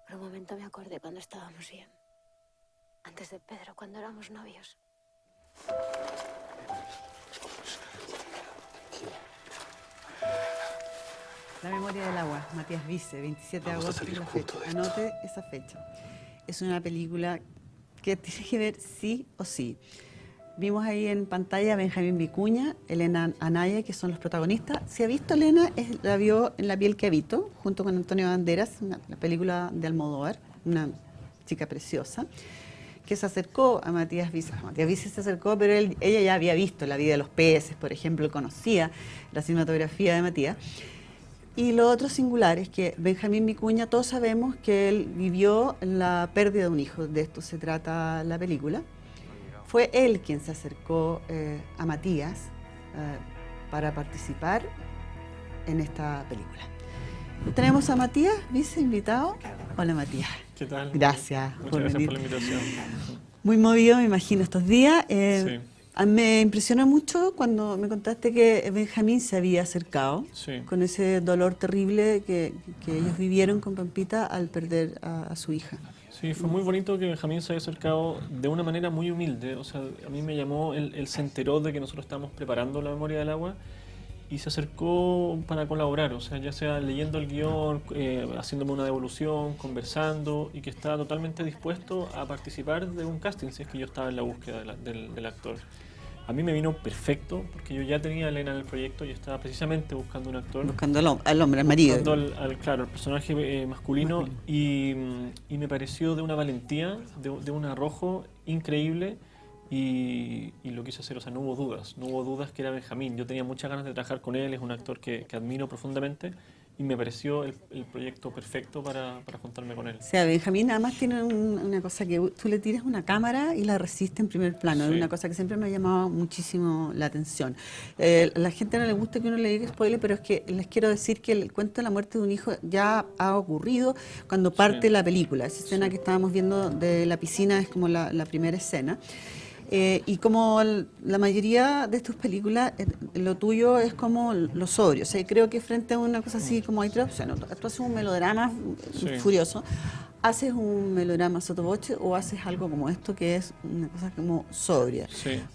Por un momento me acordé cuando estábamos bien. Antes de Pedro, cuando éramos novios. La memoria del agua, Matías Vice, 27 de agosto es la fecha. Anote esa fecha. Es una película que tiene que ver sí o sí. Vimos ahí en pantalla a Benjamín Vicuña, Elena Anaya, que son los protagonistas. Si ha visto Elena, la vio en La piel que habito, junto con Antonio Banderas, una película de Almodóvar, una chica preciosa, que se acercó a Matías Vice. Matías Vice se acercó, pero ella ya había visto La vida de los peces, por ejemplo, conocía la cinematografía de Matías. Y lo otro singular es que Benjamín Vicuña, todos sabemos que él vivió la pérdida de un hijo, de esto se trata la película. Fue él quien se acercó a Matías para participar en esta película. Tenemos a Matías, Vice, invitado. Hola, Matías. ¿Qué tal? Gracias. Muchas gracias por la invitación. Muy movido, me imagino, estos días. Sí. Me impresionó mucho cuando me contaste que Benjamín se había acercado con ese dolor terrible que ellos vivieron con Pampita al perder a su hija. Sí, fue muy bonito que Benjamín se haya acercado de una manera muy humilde. O sea, a mí me llamó, él se enteró de que nosotros estábamos preparando La memoria del agua y se acercó para colaborar, o sea, ya sea leyendo el guión, haciéndome una devolución, conversando, y que estaba totalmente dispuesto a participar de un casting si es que yo estaba en la búsqueda del actor. A mí me vino perfecto porque yo ya tenía a Elena en el proyecto y estaba precisamente buscando un actor. Buscando al hombre, al marido. Buscando al personaje masculino y me pareció de una valentía, de un arrojo increíble y lo quise hacer, o sea, no hubo dudas que era Benjamín. Yo tenía muchas ganas de trabajar con él, es un actor que admiro profundamente y me pareció el proyecto perfecto para juntarme con él. O sea, Benjamín además tiene una cosa que tú le tiras una cámara y la resiste en primer plano. Es una cosa que siempre me ha llamado muchísimo la atención. La gente no le gusta que uno le diga spoiler, pero es que les quiero decir que el cuento de la muerte de un hijo ya ha ocurrido cuando parte la película. Esa escena que estábamos viendo de la piscina es como la primera escena. Y como la mayoría de tus películas, lo tuyo es como lo sobrio. O sea, creo que frente a una cosa así como hay tres opciones. Tú haces un melodrama furioso, haces un melodrama sotoboche o haces algo como esto que es una cosa como sobria.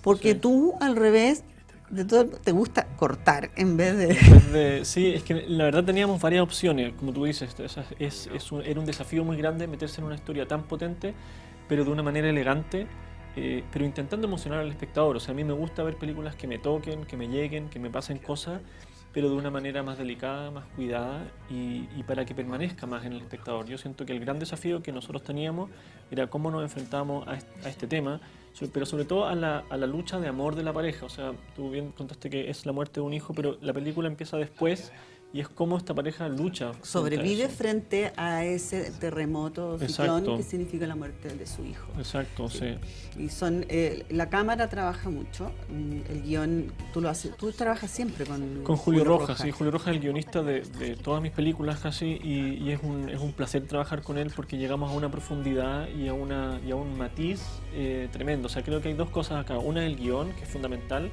Porque tú, al revés, de todo te gusta cortar en vez de... Sí, es que la verdad teníamos varias opciones, como tú dices, era un desafío muy grande meterse en una historia tan potente, pero de una manera elegante. Pero intentando emocionar al espectador. O sea, a mí me gusta ver películas que me toquen, que me lleguen, que me pasen cosas, pero de una manera más delicada, más cuidada y para que permanezca más en el espectador. Yo siento que el gran desafío que nosotros teníamos era cómo nos enfrentamos a este tema, pero sobre todo a la lucha de amor de la pareja. O sea, tú bien contaste que es la muerte de un hijo, pero la película empieza después y es cómo esta pareja lucha. Sobrevive frente a ese terremoto, ciclón, que significa la muerte de su hijo. Exacto, sí. Y la cámara trabaja mucho, el guión, tú trabajas siempre con Julio Rojas. Sí, Julio Rojas es el guionista de todas mis películas casi y es un placer trabajar con él porque llegamos a una profundidad y a un matiz tremendo. O sea, creo que hay dos cosas acá. Una es el guión, que es fundamental,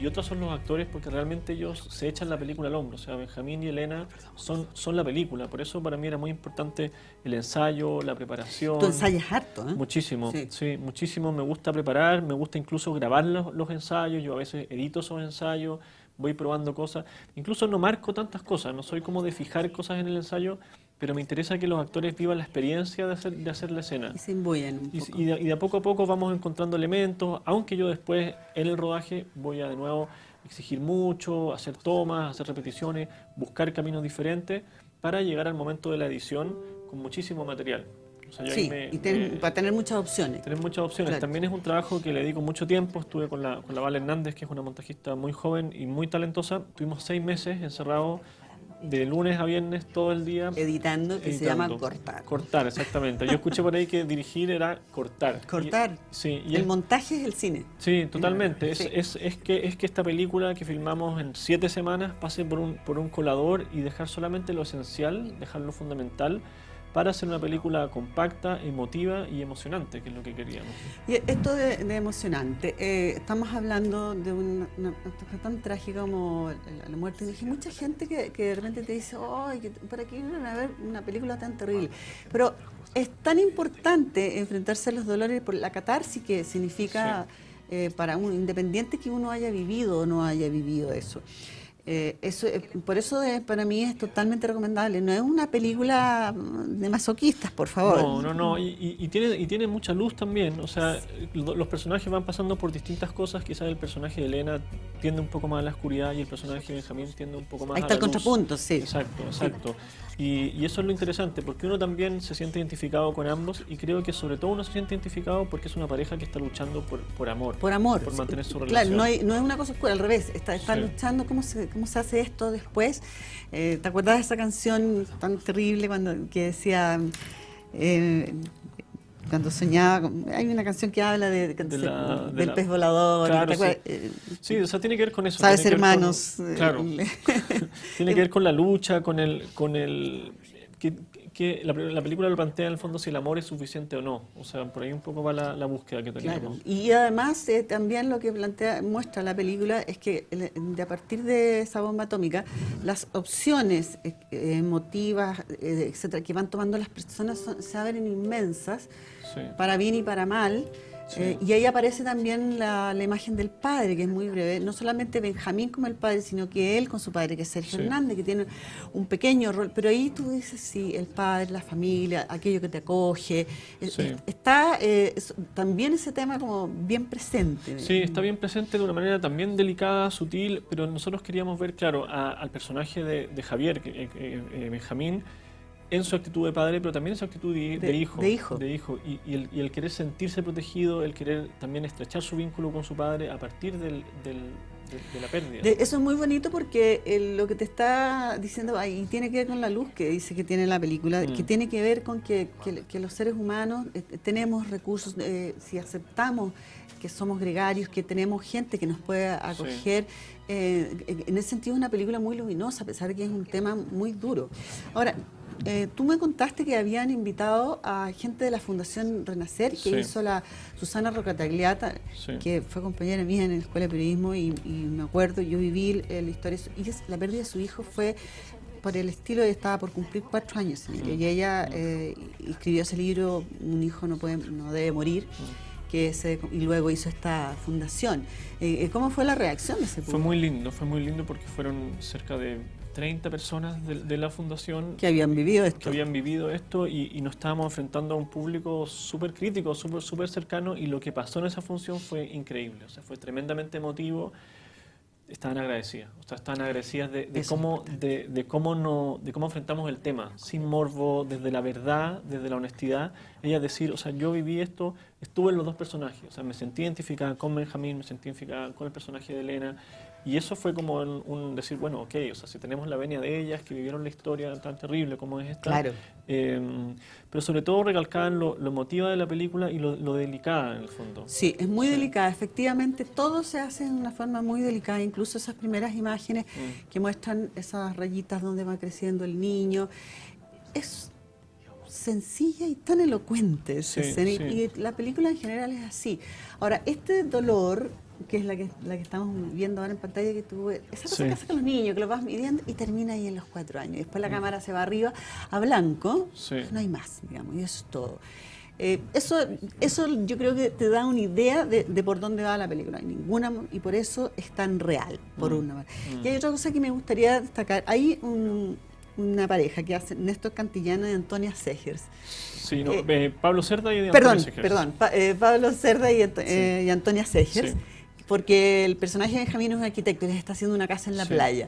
y otros son los actores porque realmente ellos se echan la película al hombro. O sea, Benjamín y Elena son la película. Por eso para mí era muy importante el ensayo, la preparación. Tú ensayas harto, ¿eh? Muchísimo, sí, muchísimo. Me gusta preparar, me gusta incluso grabar los ensayos. Yo a veces edito esos ensayos, voy probando cosas. Incluso no marco tantas cosas, no soy como de fijar cosas en el ensayo, pero me interesa que los actores vivan la experiencia de hacer la escena. Y se imbuyen un poco. Y de a poco vamos encontrando elementos, aunque yo después en el rodaje voy a de nuevo exigir mucho, hacer tomas, hacer repeticiones, buscar caminos diferentes para llegar al momento de la edición con muchísimo material. O sea, para tener muchas opciones. Tener muchas opciones. Claro. También es un trabajo que le dedico mucho tiempo. Estuve con la Vale Hernández, que es una montajista muy joven y muy talentosa. Tuvimos 6 meses encerrados de lunes a viernes todo el día. Editando, que se llama cortar. Cortar, exactamente. Yo escuché por ahí que dirigir era cortar. Cortar. Y el montaje es el cine. Sí, totalmente. Es que esta película que filmamos en 7 semanas pase por un colador y dejar solamente lo esencial, dejar lo fundamental, para hacer una película compacta, emotiva y emocionante, que es lo que queríamos. Y esto de emocionante, estamos hablando de una cosa tan trágica como la muerte. Y hay mucha gente que de repente te dice, ¡ay, para qué iban a ver una película tan terrible! Pero es tan importante enfrentarse a los dolores por la catarsis que significa para un independiente que uno haya vivido o no haya vivido eso. Por eso para mí es totalmente recomendable. No es una película de masoquistas, por favor. No. Y tiene mucha luz también. O sea, los personajes van pasando por distintas cosas. Quizás el personaje de Elena tiende un poco más a la oscuridad y el personaje de Benjamín tiende un poco más Ahí a está la el luz. contrapunto, sí. Exacto. Y eso es lo interesante, porque uno también se siente identificado con ambos y creo que sobre todo uno se siente identificado porque es una pareja que está luchando por amor. Por amor. Por mantener su relación. relación. Claro, no es una cosa oscura, al revés. Está luchando cómo se hace esto después. ¿Te acuerdas de esa canción tan terrible que decía... cuando soñaba, hay una canción que habla del pez volador. Claro, sí, o sea, tiene que ver con eso. Sabes, hermanos. Claro. Tiene que ver con la lucha, con el que la película lo plantea en el fondo si el amor es suficiente o no. O sea, por ahí un poco va la búsqueda que tenemos. Claro. Y además también lo que muestra la película es que a partir de esa bomba atómica, las opciones emotivas, etcétera, que van tomando las personas se abren inmensas, para bien y para mal. Y ahí aparece también la imagen del padre, que es muy breve. No solamente Benjamín como el padre, sino que él con su padre, que es Sergio Hernández, que tiene un pequeño rol. Pero ahí tú dices, sí, el padre, la familia, aquello que te acoge. Está también ese tema como bien presente. Sí, está bien presente de una manera también delicada, sutil, pero nosotros queríamos ver, claro, al personaje de Javier, Benjamín, en su actitud de padre, pero también en su actitud de hijo. Y el querer sentirse protegido, el querer también estrechar su vínculo con su padre a partir de la pérdida. Eso es muy bonito porque lo que te está diciendo ahí tiene que ver con la luz que dice que tiene la película, que tiene que ver con que los seres humanos tenemos recursos, si aceptamos que somos gregarios, que tenemos gente que nos puede acoger. En ese sentido es una película muy luminosa, a pesar de que es un tema muy duro. Ahora, tú me contaste que habían invitado a gente de la Fundación Renacer, que hizo la Susana Rocatagliata, que fue compañera mía en la Escuela de Periodismo, y me acuerdo, yo viví la historia, y la pérdida de su hijo fue por el estilo de estaba por cumplir 4 años, y ella escribió ese libro, Un hijo no debe morir, y luego hizo esta fundación. ¿Cómo fue la reacción de ese público? Fue muy lindo porque fueron cerca de 30 personas de la fundación que habían vivido esto y nos estábamos enfrentando a un público súper crítico, súper cercano, y lo que pasó en esa función fue increíble, o sea, fue tremendamente emotivo. Estaban agradecidas, de cómo enfrentamos el tema, sin morbo, desde la verdad, desde la honestidad. Ella decir, o sea, yo viví esto, estuve en los dos personajes, o sea, me sentí identificada con Benjamín, me sentí identificada con el personaje de Elena, y eso fue como un decir, bueno, ok, o sea, si tenemos la venia de ellas, que vivieron la historia tan terrible como es esta, claro. Pero sobre todo recalcaban lo emotiva de la película y lo delicada en el fondo. Sí, es muy delicada, efectivamente, todo se hace de una forma muy delicada, incluso esas primeras imágenes que muestran esas rayitas donde va creciendo el niño, es sencilla y tan elocuente esa escena, y la película en general es así. Ahora, este dolor, que es la que estamos viendo ahora en pantalla, que tuve, esa cosa que hace con los niños, que los vas midiendo y termina ahí en los 4 años. Después la cámara se va arriba a blanco, no hay más, digamos, y eso es todo. Eso yo creo que te da una idea de por dónde va la película. Hay ninguna, y por eso es tan real, por una manera. Y hay otra cosa que me gustaría destacar. Hay una pareja que hace Néstor Cantillana y Antonia Segers. Sí, Pablo Cerda y Antonia Segers. Perdón, Pablo Cerda y Antonia Segers. Porque el personaje de Benjamín es un arquitecto y les está haciendo una casa en la playa.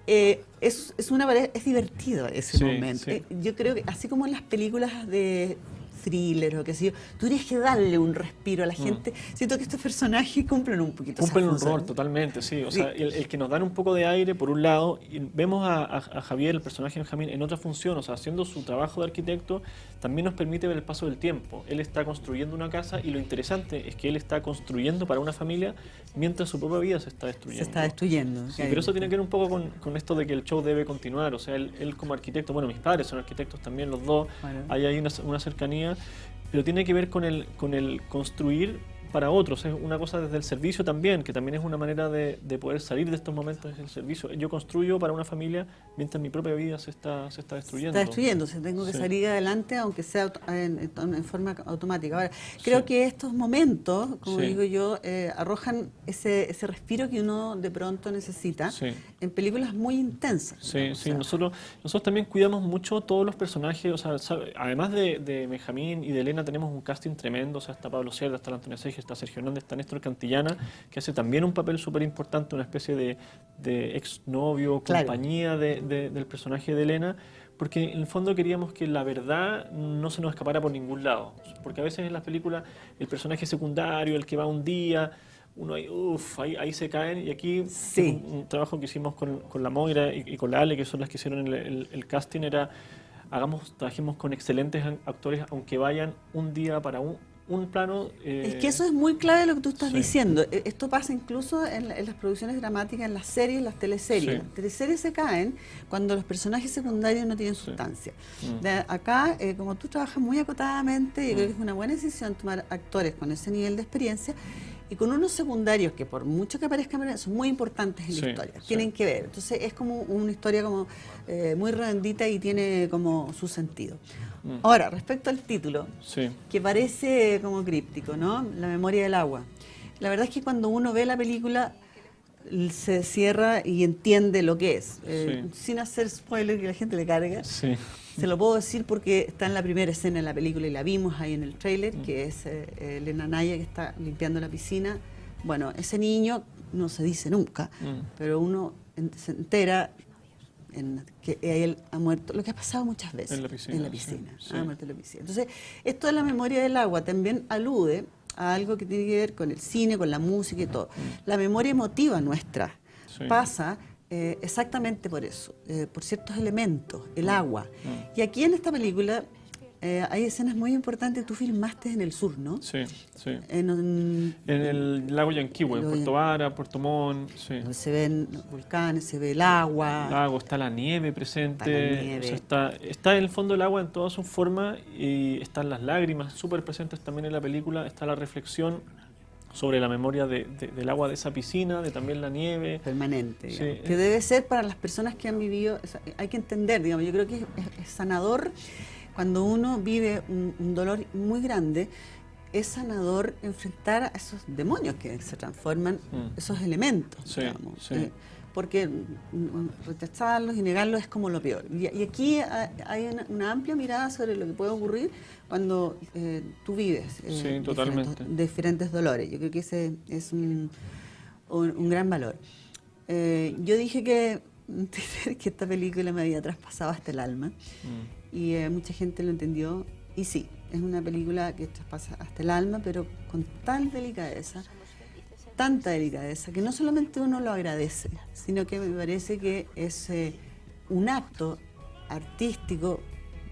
Es una pareja, es divertido ese momento. Yo creo que así como en las películas de thriller o qué sé yo, tú tienes que darle un respiro a la gente. Siento que estos personajes cumplen un poquito un rol totalmente, o sea, el que nos dan un poco de aire por un lado, y vemos a Javier, el personaje de Benjamín, en otra función, o sea, haciendo su trabajo de arquitecto, también nos permite ver el paso del tiempo. Él está construyendo una casa y lo interesante es que él está construyendo para una familia mientras su propia vida se está destruyendo. Se está destruyendo. Sí, pero eso tiene que ver un poco con esto de que el show debe continuar, o sea, él como arquitecto, bueno, mis padres son arquitectos también, los dos, hay una cercanía, pero tiene que ver con el construir para otros, es una cosa desde el servicio también, que también es una manera de poder salir de estos momentos desde el servicio. Yo construyo para una familia mientras mi propia vida se está destruyendo. Está destruyéndose, tengo que Sí. salir adelante, aunque sea en forma automática. Ahora, creo Sí. que estos momentos, como Sí. digo yo, arrojan ese respiro que uno de pronto necesita Sí. en películas muy intensas. Sí, digamos, sí, o sea, nosotros también cuidamos mucho todos los personajes, o sea, además de Benjamín y de Elena tenemos un casting tremendo, o sea, está Pablo Cerda, está Antonio Seige, está Sergio Hernández, está Néstor Cantillana, que hace también un papel súper importante, una especie de exnovio, Claro. compañía del personaje de Elena, porque en el fondo queríamos que la verdad no se nos escapara por ningún lado, porque a veces en las películas el personaje secundario, el que va un día, uno ahí se caen, y aquí Sí. un trabajo que hicimos con la Moira y con la Ale, que son las que hicieron el casting, era trabajemos con excelentes actores, aunque vayan un día para un plano. Es que eso es muy clave lo que tú estás Sí. diciendo. Esto pasa incluso en las producciones dramáticas, en las series, en las teleseries. Sí. Las teleseries se caen cuando los personajes secundarios no tienen Sí. sustancia. Mm. Acá, como tú trabajas muy acotadamente, yo creo que es una buena decisión tomar actores con ese nivel de experiencia y con unos secundarios que por mucho que aparezcan son muy importantes en Sí, la historia, sí. tienen que ver. Entonces es como una historia como muy redondita y tiene como su sentido. Mm. Ahora, respecto al título, Sí, que parece como críptico, ¿no? La memoria del agua. La verdad es que cuando uno ve la película se cierra y entiende lo que es. Sí. Sin hacer spoiler que la gente le carga, sí, se lo puedo decir porque está en la primera escena de la película y la vimos ahí en el tráiler, que es Elena Naya que está limpiando la piscina. Bueno, ese niño no se dice nunca, pero uno se entera que él ha muerto, lo que ha pasado muchas veces En la piscina, sí, sí. ha muerto en la piscina. Entonces, esto de la memoria del agua también alude a algo que tiene que ver con el cine, con la música y todo. La memoria emotiva nuestra Sí. pasa exactamente por eso, por ciertos elementos, el agua. Y aquí en esta película hay escenas muy importantes que tú filmaste en el sur, ¿no? sí, sí. En el lago Yanquihue, en Lo- Puerto Vara, Puerto Montt, sí. donde se ven los volcanes, se ve el agua. El lago, está la nieve presente, Está la nieve. o sea, está en el fondo el agua en toda su forma, y están las lágrimas súper presentes también en la película, está la reflexión sobre la memoria del agua de esa piscina, de también la nieve. Permanente, Sí. digamos, que debe ser para las personas que han vivido, hay que entender, digamos, yo creo que es sanador cuando uno vive un dolor muy grande, es sanador enfrentar a esos demonios que se transforman, esos elementos, Sí, digamos, sí. porque rechazarlos y negarlos es como lo peor. Y aquí hay una amplia mirada sobre lo que puede ocurrir cuando tú vives Sí, totalmente. diferentes dolores. Yo creo que ese es un gran valor. Yo dije que esta película me había traspasado hasta el alma y mucha gente lo entendió y sí, es una película que traspasa hasta el alma, pero con tal delicadeza, tanta delicadeza, que no solamente uno lo agradece, sino que me parece que es un acto artístico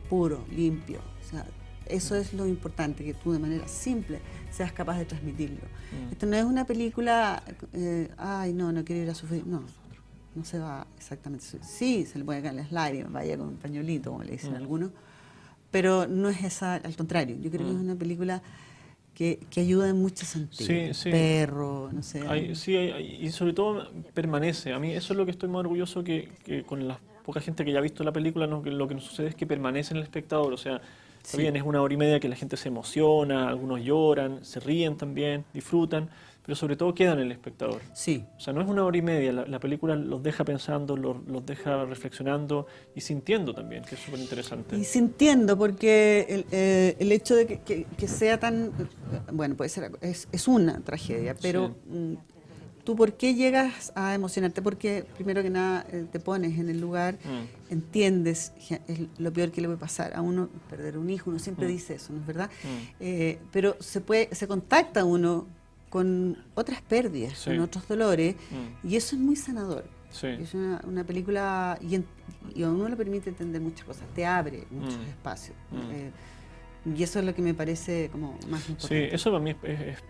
puro, limpio. O sea, eso es lo importante, que tú de manera simple seas capaz de transmitirlo. Esto no es una película, ay, no quiero ir a sufrir, no se va exactamente. Sí, se le puede caer las lágrimas, vaya con un pañuelito, como le dicen algunos, pero no es esa, al contrario. Yo creo que es una película que ayuda en muchos sentidos. Sí, sí. Perro, no sé. Y sobre todo permanece. A mí eso es lo que estoy más orgulloso, que con la poca gente que ya ha visto la película, que lo que nos sucede es que permanece en el espectador. O sea, está bien, es 1 hora y media que la gente se emociona, algunos lloran, se ríen también, disfrutan, pero sobre todo quedan en el espectador. Sí. O sea, no es 1 hora y media, la película los deja pensando, los deja reflexionando y sintiendo también, que es súper interesante. Y sintiendo, porque el hecho de que sea tan, bueno, puede ser, es una tragedia, pero ¿tú por qué llegas a emocionarte? Porque primero que nada te pones en el lugar, entiendes lo peor que le puede pasar a uno, perder un hijo, uno siempre dice eso, ¿no es verdad? Pero se contacta uno con otras pérdidas, Sí. con otros dolores, y eso es muy sanador. Sí. Es una película y a uno le permite entender muchas cosas, te abre muchos espacios. Y eso es lo que me parece como más Sí, importante. eso para mí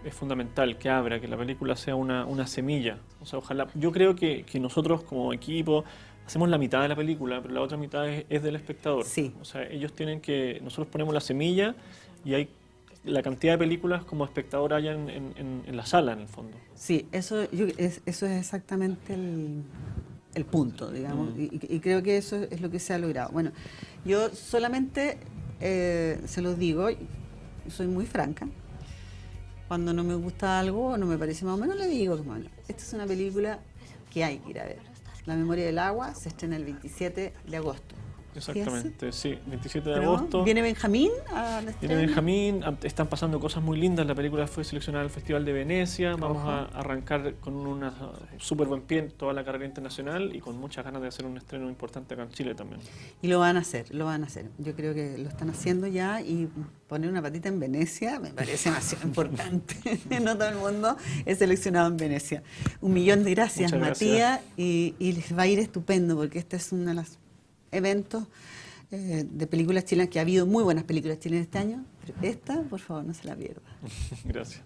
es fundamental, que abra, que la película sea una semilla. O sea, ojalá. Yo creo que nosotros como equipo hacemos la mitad de la película, pero la otra mitad es del espectador. Sí. O sea, ellos tienen que. Nosotros ponemos la semilla y hay la cantidad de películas como espectador haya en la sala, en el fondo. Sí, eso es exactamente el punto, digamos, y creo que eso es lo que se ha logrado. Bueno, yo solamente se los digo, soy muy franca. Cuando no me gusta algo o no me parece más o menos, le digo que bueno, esta es una película que hay que ir a ver. La memoria del agua se estrena el 27 de agosto. Exactamente, sí, 27 de Pero agosto. ¿viene Benjamín a la Viene estreno? Benjamín, están pasando cosas muy lindas. La película fue seleccionada al Festival de Venecia. Vamos Ojo. a arrancar con un súper buen pie en toda la carrera internacional y con muchas ganas de hacer un estreno importante acá en Chile también. Y lo van a hacer, lo van a hacer. Yo creo que lo están haciendo ya y poner una patita en Venecia me parece demasiado importante. No todo el mundo es seleccionado en Venecia. 1.000.000 de gracias, Muchas Matías, y les va a ir estupendo porque este es uno de los eventos de películas chilenas, que ha habido muy buenas películas chilenas este año, pero esta, por favor, no se la pierda. Gracias.